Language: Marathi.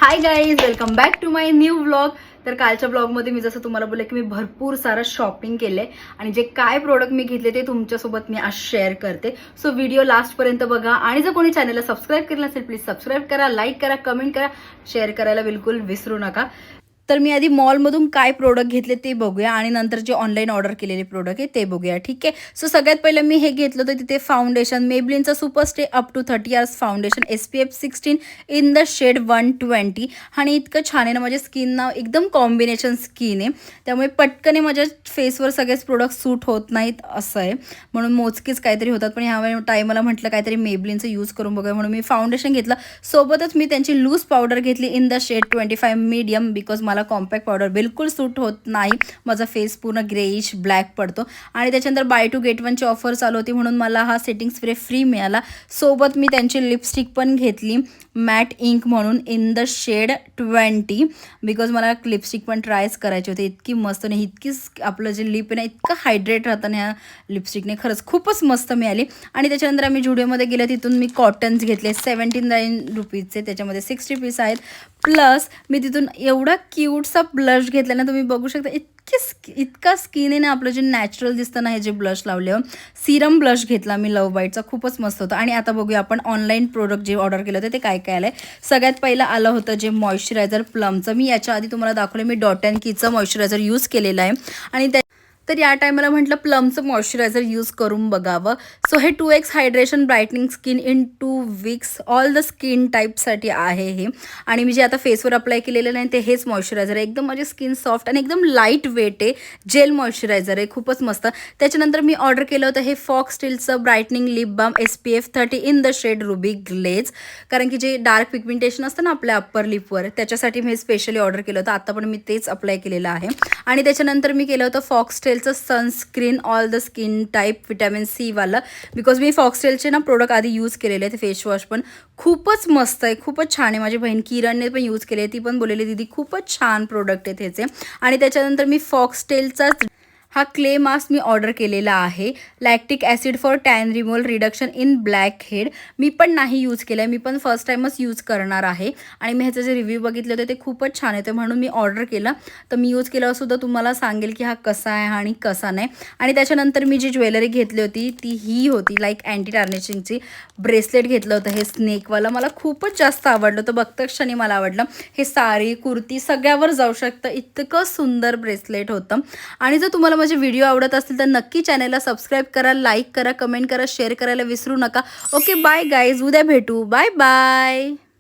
High guys, welcome back to my new vlog. तर कालच्या ब्लॉगमध्ये मी जसं तुम्हाला बोलले की मी भरपूर सारं शॉपिंग केलंय आणि जे काय प्रोडक्ट मी घेतले ते तुमच्यासोबत मी आज शेअर करते. सो व्हिडिओ लास्टपर्यंत बघा आणि जर कोणी चॅनलला सबस्क्राईब केलं नसेल प्लीज सबस्क्राईब करा, लाईक करा, कमेंट करा, शेअर करायला बिलकुल विसरू नका. तर मी आधी मॉलमधून काय प्रोडक्ट घेतले ते बघूया आणि नंतर जे ऑनलाईन ऑर्डर केलेले प्रोडक्ट आहे ते बघूया. ठीक आहे. सो सगळ्यात पहिलं मी हे घेतलं होतं तिथे फाउंडेशन, मेबलिनचं super stay up to 30 hours foundation SPF 16 in the shade 120. आणि इतकं छान आहे ना, माझ्या स्किनना एकदम कॉम्बिनेशन स्किन आहे, त्यामुळे पटकन माझ्या फेसवर सगळेच प्रोडक्ट सूट होत नाहीत असं आहे, म्हणून मोजकेच काहीतरी होतात. पण ह्या टायमाला म्हटलं काहीतरी मेबलिनचं यूज करून बघूया म्हणून मी फाउंडेशन घेतलं. सोबतच मी त्यांची लूज पावडर घेतली in the shade 25 medium, because मला कॉम्पॅक्ट पावडर बिलकुल सूट होत नाही, माझा फेस पूर्ण ग्रेइश ब्लॅक पडतो. आणि त्याच्यानंतर बाय टू गेट वनची ऑफर चालू होती म्हणून मला हा सेटिंग स्प्रे फ्री मिळाला. सोबत मी त्यांची लिपस्टिक पण घेतली मॅट इंक म्हणून इन द शेड 20, बिकॉज मला लिपस्टिक पण ट्रायच करायची होती. इतकी मस्त नाही, इतकी आपलं जे लिप आहे ना इतकं हायड्रेट राहतं ना ह्या लिपस्टिकने, खरंच खूपच मस्त मिळाली. आणि त्याच्यानंतर आम्ही जुडिओमध्ये गेले, तिथून मी कॉटन्स घेतले 79 रुपीजचे, त्याच्यामध्ये 60 पीस आहेत. प्लस मी तिथून एवढा क्यूटसा ब्लश घेतला ना, तुम्ही बघू शकता. इतका स्किन आहे ना आपलं जे नॅचरल दिसतं ना, हे जे ब्लश लावले, सिरम ब्लश घेतला मी लव बाईटचा, खूपच मस्त होतं. आणि आता बघूया आपण ऑनलाईन प्रोडक्ट जे ऑर्डर केलं होतं ते काय काय आलं आहे. सगळ्यात पहिलं आलं होतं जे मॉइश्चरायझर प्लमचं. मी याच्या आधी तुम्हाला दाखवलं, मी डॉट अँड कीचं मॉइश्चरायझर यूज केलेलं आहे आणि तर या टायमाला म्हटलं प्लमचं मॉइश्चरायझर यूज करून बघावं. सो हे 2x hydration brightening skin in 2 weeks all the skin टाईपसाठी आहे हे. आणि मी जे आता फेसवर अप्लाय केलेलं नाही ते हेच मॉइश्चरायझर आहे. एकदम माझी स्किन सॉफ्ट आणि एकदम लाईट वेट आहे, जेल मॉइश्चरायझर आहे, खूपच मस्त. त्याच्यानंतर मी ऑर्डर केलं होतं हे फॉक्स स्टीलचं brightening lip balm SPF 30 in the shade ruby glaze, कारण की जे डार्क पिगमेंटेशन असतं ना आपल्या अप्पर लिपवर, त्याच्यासाठी मी स्पेशली ऑर्डर केलं होतं. आता पण मी तेच अप्लाय केलेलं आहे. आणि त्याच्यानंतर मी केलं होतं फॉक्सटेलचं sunscreen all the skin type vitamin C वाला, बिकॉज मी फॉक्सटेलचे ना प्रोडक्ट आधी यूज केलेले आहेत. फेस वॉश पण खूपच मस्त आहे, खूपच छान आहे. माझी बहीण किरणने पण यूज केले, ती पण बोललेली दीदी खूपच छान प्रोडक्ट आहेत ह्याचे. आणि त्याच्यानंतर मी फॉक्सटेलचा हा क्ले मास्क मी ऑर्डर केलेला आहे, lactic acid for tan removal reduction in black head. मी पण नाही यूज केलं आहे, मी पण फर्स्ट टाईमच यूज करणार आहे. आणि मी ह्याचे जे रिव्ह्यू बघितले होते ते खूपच छान होते म्हणून मी ऑर्डर केलं. तर मी यूज केल्यावरसुद्धा तुम्हाला सांगेल की हा कसा आहे आणि कसा नाही. आणि त्याच्यानंतर मी जी ज्वेलरी घेतली होती ती ही होती लाईक अँटी टार्निशिंगची ब्रेसलेट घेतलं होतं, हे स्नेकवाला. मला खूपच जास्त आवडलं होतं, बघता क्षणी मला आवडलं. हे साडी कुर्ती सगळ्यावर जाऊ शकतं, इतकं सुंदर ब्रेसलेट होतं. आणि जर तुम्हाला माझे व्हिडिओ आवडत असतील तर नक्की चॅनलला सबस्क्राईब करा, लाईक करा, कमेंट करा, शेअर करायला विसरू नका. ओके बाय गाईज, उद्या भेटू. Bye bye.